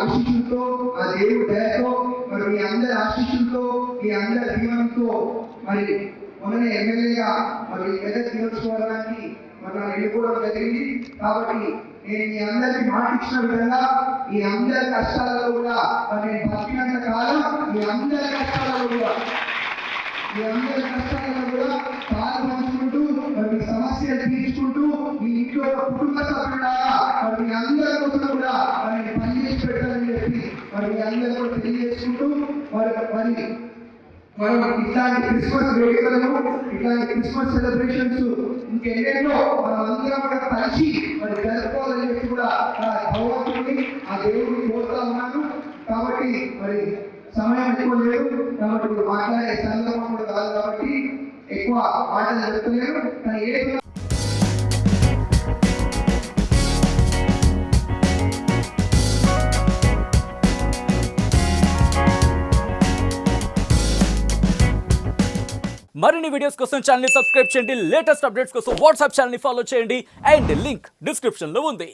ఆశీస్సులతో ఆ దేవుడి దయతో మరి మీ అందరి ఆశీస్సులతో మీ అందరి దీవెనతో మరి మొన్ననే ఎమ్మెల్యేగా మరి మెదక్ నియోజకవర్గానికి మరి ఎన్నుకోవడం జరిగింది. కాబట్టి నేను మీ అందరికీ మాట ఇచ్చిన విధంగా ఈ అందరి కష్టాలలో కూడా మరి నేను బతికినంత కాలం మీ అందరి కష్టాలలో కూడా పాలు పంచుకుంటూ మరి మీ సమస్యలు తీర్చుకుంటూ మీ ఇంట్లో కుటుంబ సభ్యులాగా మరి మీ అందరి కోసం కూడా మరి పనిచేసి పెట్టాలని చెప్పి మరి మీ అందరూ కూడా తెలియజేసుకుంటూ మరి మనం ఇట్లాంటి క్రిస్మస్ వేడుకలను ఇట్లాంటి క్రిస్మస్ సెలబ్రేషన్స్ ఇంకెన్నెన్నో మనం అందరం కూడా కలిసి మరి జరుపుకోవాలని చెప్పి కూడా భగవంతుడిని ఆ దేవుడిని కోరుతా ఉన్నాను. కాబట్టి మరి సమయం ఎక్కువ లేదు కాబట్టి ఇప్పుడు మాట్లాడే సందర్భం కూడా కాదు కాబట్టి ఎక్కువ మాటలు చెప్తలేరు. కానీ ఏ మరిన్ని వీడియోస్ కోసం ఛానల్ ని సబ్స్క్రైబ్ చేయండి. లేటెస్ట్ అప్డేట్స్ కోసం వాట్సాప్ ఛానల్ ని ఫాలో చేయండి అండ్ లింక్ డిస్క్రిప్షన్ లో ఉంది.